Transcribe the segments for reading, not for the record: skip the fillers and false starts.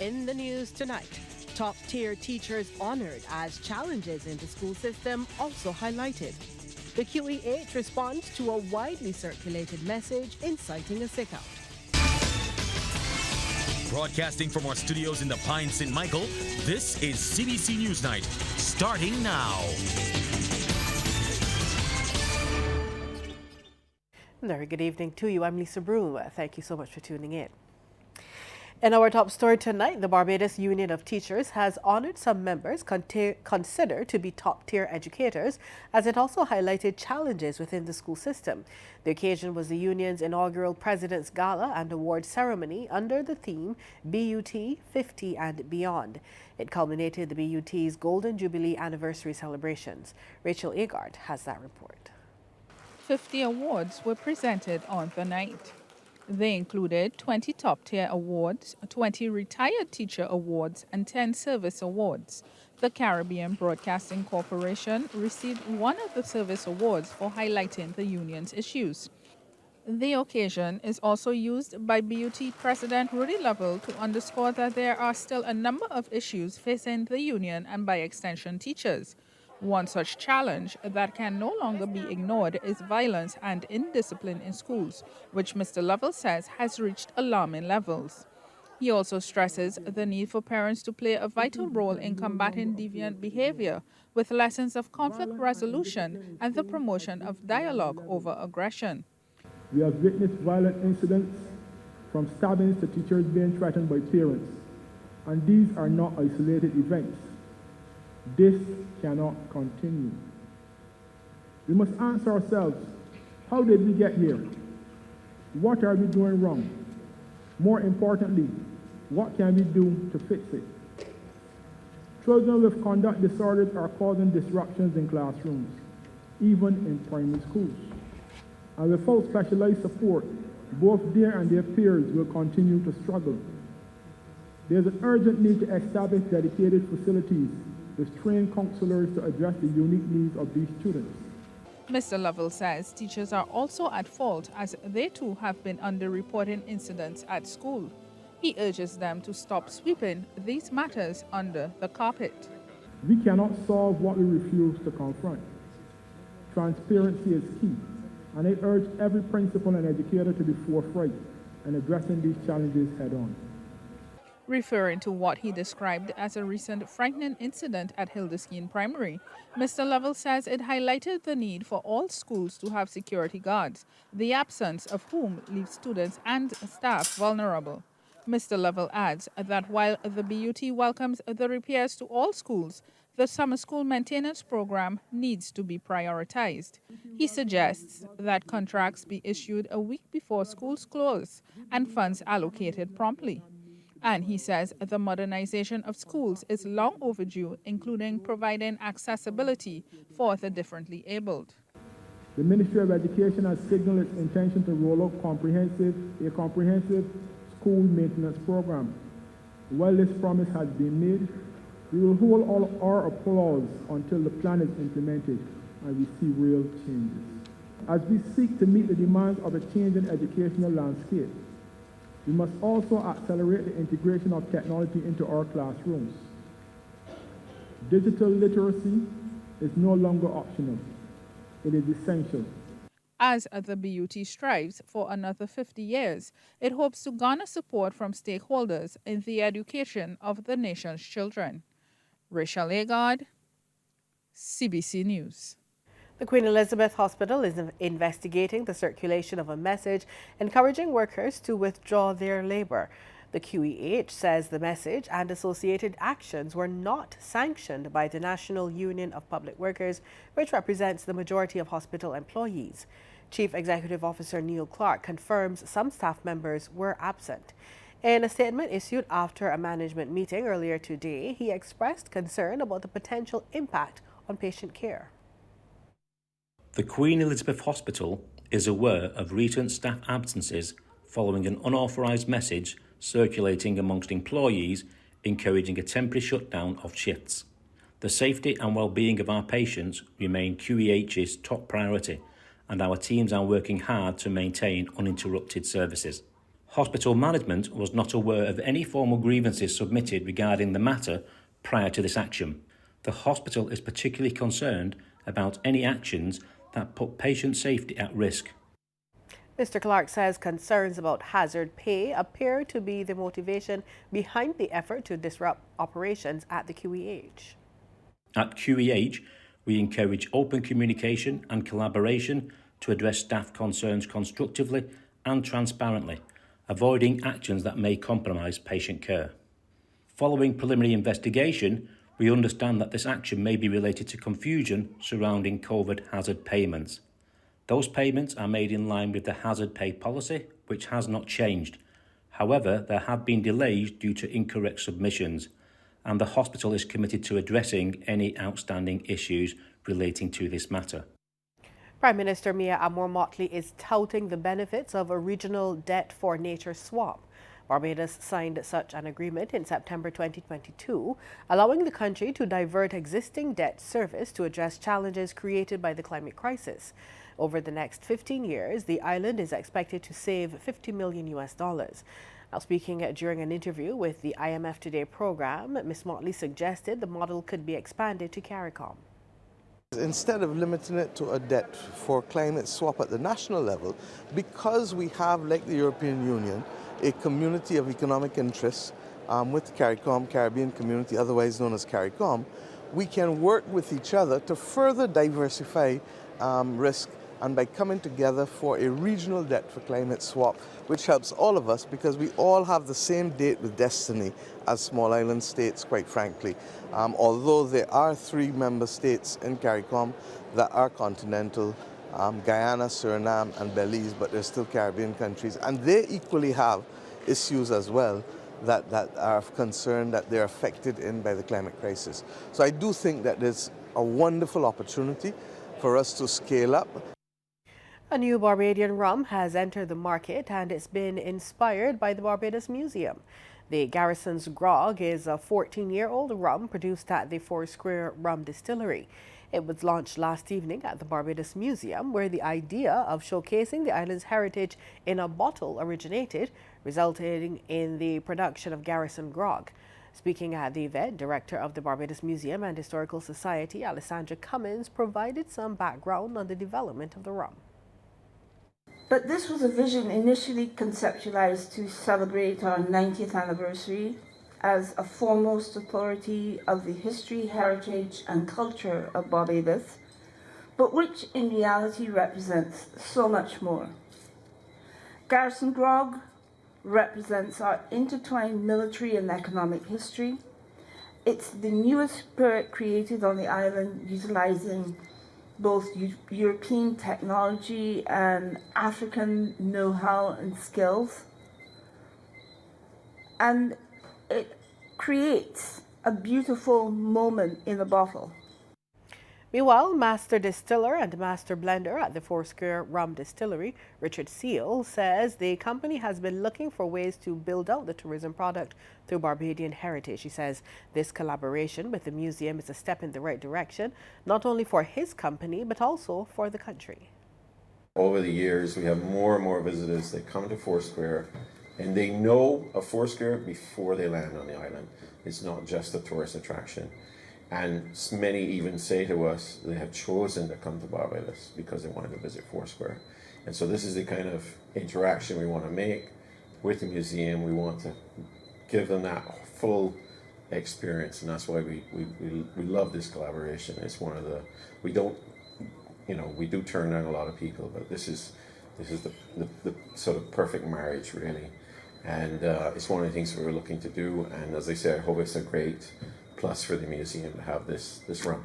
In the news tonight, top-tier teachers honored as challenges in the school system also highlighted. The QEH responds to a widely circulated message inciting a sick-out. Broadcasting from our studios in the Pine St. Michael, this is CBC NewsNight, starting now. Very good evening to you. I'm Lisa Broom. Thank you so much for tuning in. In our top story tonight, the Barbados Union of Teachers has honored some members considered to be top-tier educators, as it also highlighted challenges within the school system. The occasion was the union's inaugural President's Gala and Award Ceremony under the theme BUT 50 and Beyond. It culminated the BUT's Golden Jubilee Anniversary celebrations. Rachel Agard has that report. 50 awards were presented on the night. They included 20 top-tier awards, 20 retired teacher awards, and 10 service awards. The Caribbean Broadcasting Corporation received one of the service awards for highlighting the union's issues. The occasion is also used by BUT President Rudy Lovell to underscore that there are still a number of issues facing the union and by extension teachers. One such challenge that can no longer be ignored is violence and indiscipline in schools, which Mr. Lovell says has reached alarming levels. He also stresses the need for parents to play a vital role in combating deviant behavior with lessons of conflict resolution and the promotion of dialogue over aggression. We have witnessed violent incidents, from stabbings to teachers being threatened by parents, and these are not isolated events. This cannot continue. We must ask ourselves, how did we get here? What are we doing wrong? More importantly, what can we do to fix it? Children with conduct disorders are causing disruptions in classrooms, even in primary schools. And without specialized support, both they and their peers will continue to struggle. There is an urgent need to establish dedicated facilities with trained counselors to address the unique needs of these students. Mr. Lovell says teachers are also at fault as they too have been underreporting incidents at school. He urges them to stop sweeping these matters under the carpet. We cannot solve what we refuse to confront. Transparency is key, and I urge every principal and educator to be forthright in addressing these challenges head-on. Referring to what he described as a recent frightening incident at Hildeskean Primary, Mr. Lovell says it highlighted the need for all schools to have security guards, the absence of whom leaves students and staff vulnerable. Mr. Lovell adds that while the BUT welcomes the repairs to all schools, the summer school maintenance program needs to be prioritized. He suggests that contracts be issued a week before schools close and funds allocated promptly. And he says the modernization of schools is long overdue, including providing accessibility for the differently abled. The Ministry of Education has signaled its intention to roll out a comprehensive school maintenance program. While this promise has been made, we will hold all our applause until the plan is implemented and we see real changes. As we seek to meet the demands of a changing educational landscape, we must also accelerate the integration of technology into our classrooms. Digital literacy is no longer optional. It is essential. As the BUT strives for another 50 years, it hopes to garner support from stakeholders in the education of the nation's children. Rachel Agard, CBC News. The Queen Elizabeth Hospital is investigating the circulation of a message encouraging workers to withdraw their labor. The QEH says the message and associated actions were not sanctioned by the National Union of Public Workers, which represents the majority of hospital employees. Chief Executive Officer Neil Clark confirms some staff members were absent. In a statement issued after a management meeting earlier today, he expressed concern about the potential impact on patient care. The Queen Elizabeth Hospital is aware of recent staff absences following an unauthorised message circulating amongst employees encouraging a temporary shutdown of shifts. The safety and well-being of our patients remain QEH's top priority, and our teams are working hard to maintain uninterrupted services. Hospital management was not aware of any formal grievances submitted regarding the matter prior to this action. The hospital is particularly concerned about any actions that put patient safety at risk. Mr. Clark says concerns about hazard pay appear to be the motivation behind the effort to disrupt operations at the QEH. At QEH, we encourage open communication and collaboration to address staff concerns constructively and transparently, avoiding actions that may compromise patient care. Following preliminary investigation, we understand that this action may be related to confusion surrounding COVID hazard payments. Those payments are made in line with the hazard pay policy, which has not changed. However, there have been delays due to incorrect submissions, and the hospital is committed to addressing any outstanding issues relating to this matter. Prime Minister Mia Motley is touting the benefits of a regional debt for nature swap. Barbados signed such an agreement in September 2022, allowing the country to divert existing debt service to address challenges created by the climate crisis. Over the next 15 years, the island is expected to save $50 million. Now, speaking during an interview with the IMF Today program, Ms. Motley suggested the model could be expanded to CARICOM. Instead of limiting it to a debt for climate swap at the national level, because we have, like the European Union, a community of economic interests with CARICOM, Caribbean Community, otherwise known as CARICOM, we can work with each other to further diversify risk, and by coming together for a regional debt for climate swap, which helps all of us because we all have the same date with destiny as small island states, quite frankly. Although there are 3 member states in CARICOM that are continental, Guyana, Suriname and Belize, but they're still Caribbean countries, and they equally have issues as well that are of concern that they're affected by the climate crisis. So I do think that there's a wonderful opportunity for us to scale up. A new Barbadian rum has entered the market, and it's been inspired by the Barbados Museum. The Garrison Grog is a 14-year-old rum produced at the Foursquare Rum Distillery. It was launched last evening at the Barbados Museum, where the idea of showcasing the island's heritage in a bottle originated, resulting in the production of Garrison Grog. Speaking at the event, Director of the Barbados Museum and Historical Society, Alessandra Cummins, provided some background on the development of the rum. But this was a vision initially conceptualized to celebrate our 90th anniversary as a foremost authority of the history, heritage, and culture of Barbados, but which in reality represents so much more. Garrison Grog represents our intertwined military and economic history. It's the newest spirit created on the island, utilizing both European technology and African know-how and skills. And it creates a beautiful moment in a bottle. Meanwhile, Master Distiller and Master Blender at the Foursquare Rum Distillery, Richard Seal, says the company has been looking for ways to build out the tourism product through Barbadian heritage. He says this collaboration with the museum is a step in the right direction, not only for his company, but also for the country. Over the years, we have more and more visitors that come to Foursquare, and they know of Foursquare before they land on the island. It's not just a tourist attraction. And many even say to us they have chosen to come to Barbados because they wanted to visit Foursquare. And so this is the kind of interaction we want to make with the museum. We want to give them that full experience, and that's why we love this collaboration. It's one of the, we do turn down a lot of people, but this is the sort of perfect marriage, really. And it's one of the things we're looking to do. And as I say, I hope it's a great plus for the museum to have this rum.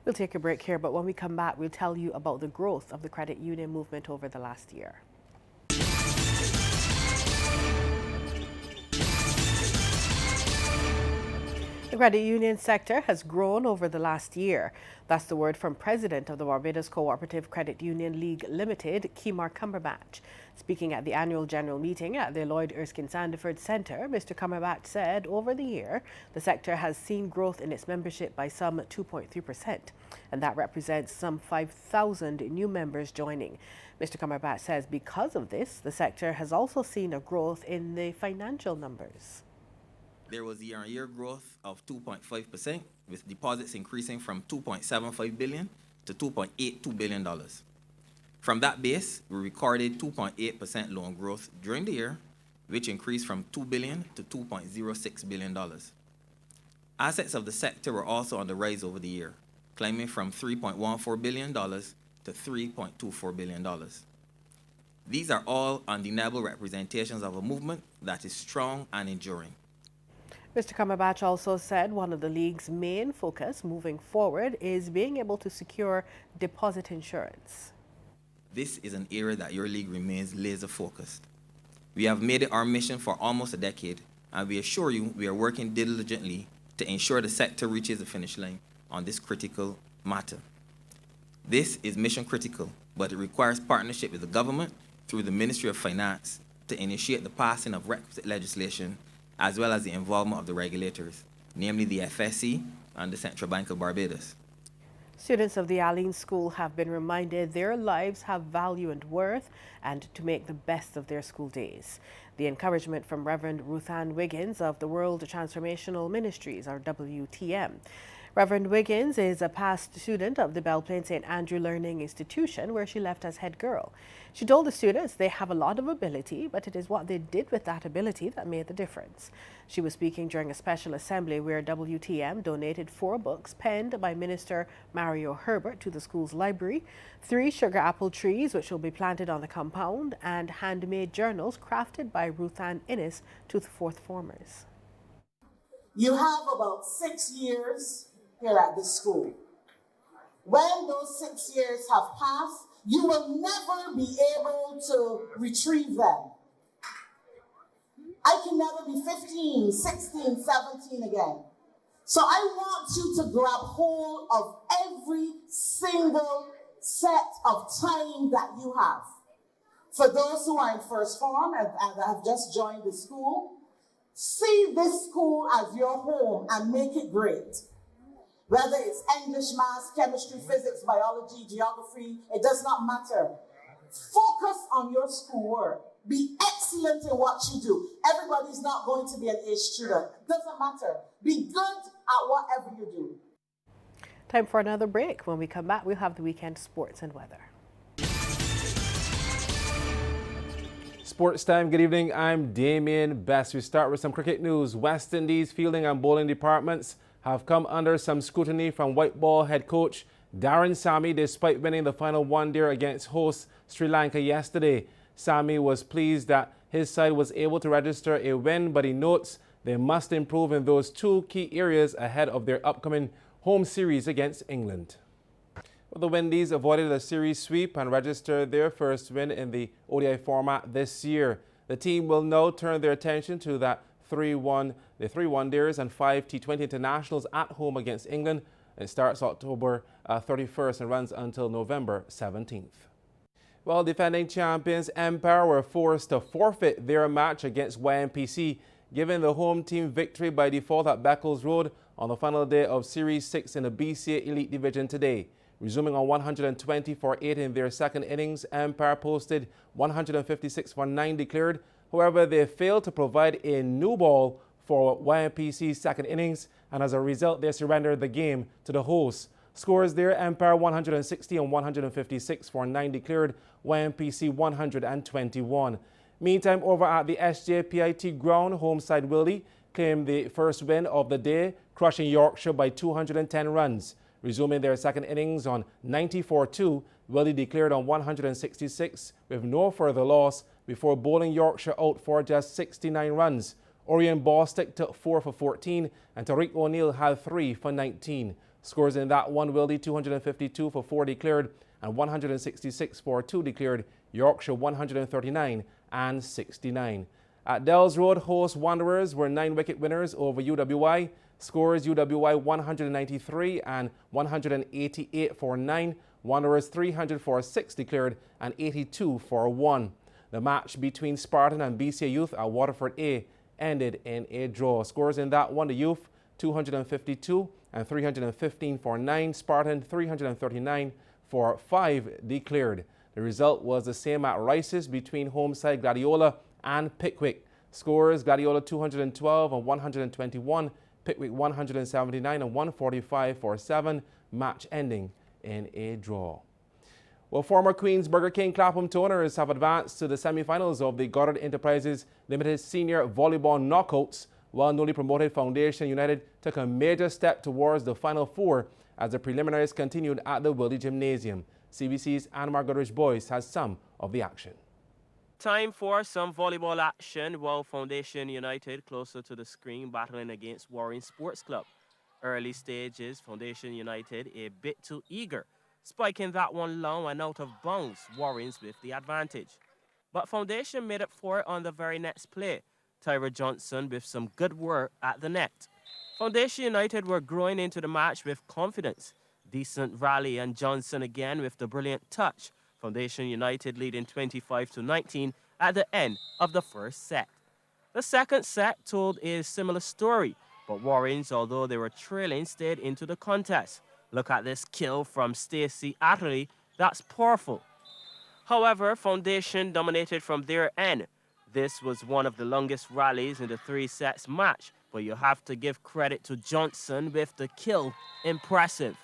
We'll take a break here, but when we come back, we'll tell you about the growth of the credit union movement over the last year. The credit union sector has grown over the last year. That's the word from President of the Barbados Cooperative Credit Union League Limited, Kimar Cumberbatch. Speaking at the annual general meeting at the Lloyd Erskine Sandiford Centre, Mr. Cumberbatch said over the year, the sector has seen growth in its membership by some 2.3%, and that represents some 5,000 new members joining. Mr. Cumberbatch says because of this, the sector has also seen a growth in the financial numbers. There was year-on-year growth of 2.5%, with deposits increasing from $2.75 billion to $2.82 billion. From that base, we recorded 2.8% loan growth during the year, which increased from $2 billion to $2.06 billion. Assets of the sector were also on the rise over the year, climbing from $3.14 billion to $3.24 billion. These are all undeniable representations of a movement that is strong and enduring. Mr. Cumberbatch also said one of the league's main focus moving forward is being able to secure deposit insurance. This is an area that your league remains laser focused. We have made it our mission for almost a decade, and we assure you we are working diligently to ensure the sector reaches the finish line on this critical matter. This is mission critical, but it requires partnership with the government through the Ministry of Finance to initiate the passing of requisite legislation, as well as the involvement of the regulators, namely the FSC and the Central Bank of Barbados. Students of the Alene School have been reminded their lives have value and worth and to make the best of their school days. The encouragement from Reverend Ruth Ann Wiggins of the World Transformational Ministries, or WTM. Reverend Wiggins is a past student of the Belle Plaine St. Andrew Learning Institution, where she left as head girl. She told the students they have a lot of ability, but it is what they did with that ability that made the difference. She was speaking during a special assembly where WTM donated 4 books penned by Minister Mario Herbert to the school's library, 3 sugar apple trees which will be planted on the compound, and handmade journals crafted by Ruth Ann Innes to the 4th formers. You have about 6 years here at this school. When those 6 years have passed, you will never be able to retrieve them. I can never be 15, 16, 17 again. So I want you to grab hold of every single set of time that you have. For those who are in first form and have just joined the school, see this school as your home and make it great. Whether it's English, math, chemistry, physics, biology, geography, it does not matter. Focus on your schoolwork. Be excellent in what you do. Everybody's not going to be an A student. It doesn't matter. Be good at whatever you do. Time for another break. When we come back, we'll have the weekend sports and weather. Sports time. Good evening. I'm Damien Best. We start with some cricket news. West Indies fielding and bowling departments have come under some scrutiny from white ball head coach Darren Sammy despite winning the final one-day against host Sri Lanka yesterday. Sammy was pleased that his side was able to register a win, but he notes they must improve in those 2 key areas ahead of their upcoming home series against England. Well, the Windies avoided a series sweep and registered their first win in the ODI format this year. The team will now turn their attention to the 3 one-dayers and 5 T20 internationals at home against England. It starts October 31st and runs until November 17th. Well, defending champions Empire were forced to forfeit their match against YMPC, given the home team victory by default at Beccles Road on the final day of Series 6 in the BCA Elite Division today. Resuming on 120 for 8 in their second innings, Empire posted 156 for 9 declared. However, they failed to provide a new ball for YMPC's second innings, and as a result, they surrendered the game to the hosts. Scores there, Empire 160 and 156 for 9 declared, YMPC 121. Meantime, over at the SJPIT ground, home side Willie claimed the first win of the day, crushing Yorkshire by 210 runs. Resuming their second innings on 90-2, Willie declared on 166 with no further loss before bowling Yorkshire out for just 69 runs. Orion Bostic took 4 for 14 and Tariq O'Neill had 3 for 19. Scores in that one, Willie 252 for 4 declared and 166 for 2 declared, Yorkshire 139 and 69. At Dells Road, host Wanderers were 9-wicket winners over UWI. Scores UWI 193 and 188 for 9. Wanderers 300 for 6 declared and 82 for 1. The match between Spartan and BCA Youth at Waterford A ended in a draw. Scores in that one, the Youth 252 and 315 for 9. Spartan 339 for 5 declared. The result was the same at Rice's between home side Gladiola and Pickwick. Scores Gladiola 212 and 121. Pickwick 179 and 145 for 7. Match ending in a draw. Well, former Queens Burger King Clapham Toners have advanced to the semi-finals of the Goddard Enterprises Limited Senior Volleyball Knockouts, while newly promoted Foundation United took a major step towards the Final Four as the preliminaries continued at the Willie Gymnasium. CBC's Anmar Goodrich Boyce has some of the action. Time for some volleyball action, while Foundation United closer to the screen battling against Warren Sports Club. Early stages, Foundation United a bit too eager, spiking that one long and out of bounds, Warrens with the advantage. But Foundation made up for it on the very next play. Tyra Johnson with some good work at the net. Foundation United were growing into the match with confidence. Decent rally and Johnson again with the brilliant touch. Foundation United leading 25-19 at the end of the first set. The second set told a similar story, but Warrens, although they were trailing, stayed into the contest. Look at this kill from Stacey Atherley, that's powerful. However, Foundation dominated from their end. This was one of the longest rallies in the 3 sets match, but you have to give credit to Johnson with the kill. Impressive.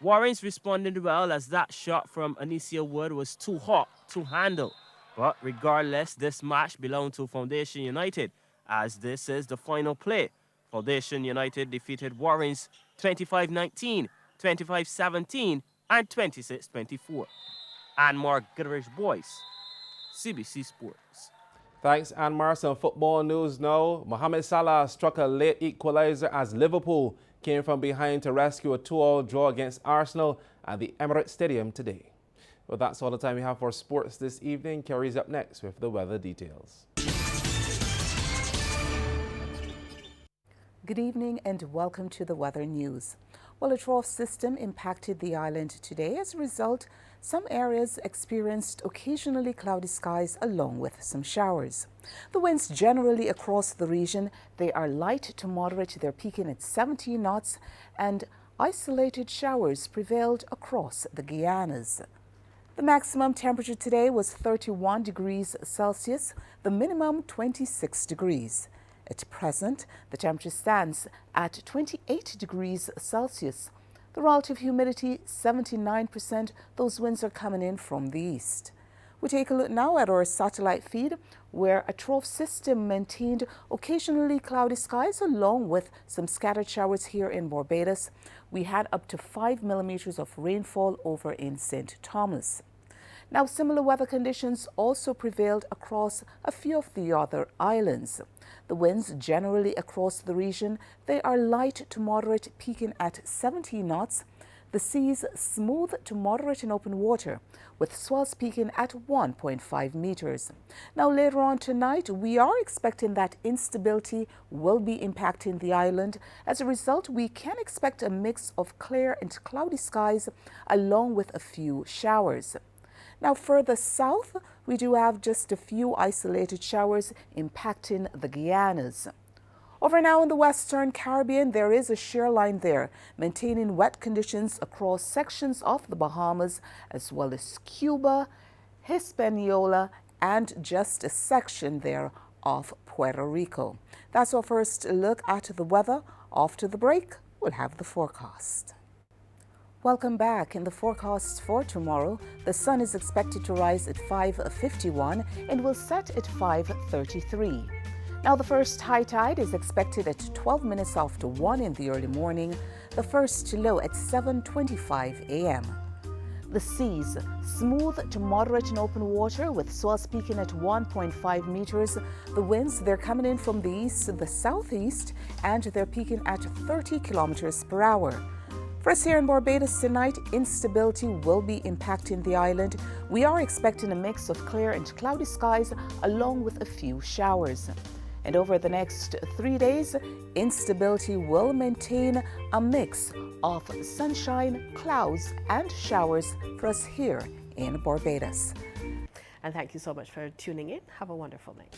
Warrens responded well as that shot from Anicia Wood was too hot to handle. But regardless, this match belonged to Foundation United, as this is the final play. Foundation United defeated Warrens 25-19, 25-17, and 26-24. Anmar Goodrich Boyce, CBC Sports. Thanks, Anmar. Some football news now. Mohamed Salah struck a late equalizer as Liverpool came from behind to rescue a 2-2 draw against Arsenal at the Emirates Stadium today. Well, that's all the time we have for sports this evening. Kerry's up next with the weather details. Good evening and welcome to the weather news. Well, a trough system impacted the island today. As a result, some areas experienced occasionally cloudy skies along with some showers. The winds generally across the region, they are light to moderate. They're peaking at 17 knots, and isolated showers prevailed across the Guianas. The maximum temperature today was 31 degrees Celsius, the minimum 26 degrees. At present, the temperature stands at 28 degrees Celsius. The relative humidity, 79%. Those winds are coming in from the east. We take a look now at our satellite feed, where a trough system maintained occasionally cloudy skies along with some scattered showers here in Barbados. We had up to 5 millimeters of rainfall over in St. Thomas. Now, similar weather conditions also prevailed across a few of the other islands. The winds generally across the region, they are light to moderate, peaking at 17 knots. The seas smooth to moderate in open water, with swells peaking at 1.5 meters. Now, later on tonight, we are expecting that instability will be impacting the island. As a result, we can expect a mix of clear and cloudy skies along with a few showers. Now, further south, we do have just a few isolated showers impacting the Guianas. Over now in the Western Caribbean, there is a shear line there, maintaining wet conditions across sections of the Bahamas, as well as Cuba, Hispaniola, and just a section there of Puerto Rico. That's our first look at the weather. After the break, we'll have the forecast. Welcome back. In the forecast for tomorrow, the sun is expected to rise at 5:51 and will set at 5:33. Now, the first high tide is expected at 12 minutes after 1 in the early morning, the first low at 7:25 a.m. The seas smooth to moderate in open water with swells peaking at 1.5 meters. The winds, they're coming in from the east to the southeast, and they're peaking at 30 kilometers per hour. For us here in Barbados tonight, instability will be impacting the island. We are expecting a mix of clear and cloudy skies along with a few showers. And over the next 3 days, instability will maintain a mix of sunshine, clouds and showers for us here in Barbados. And thank you so much for tuning in. Have a wonderful night.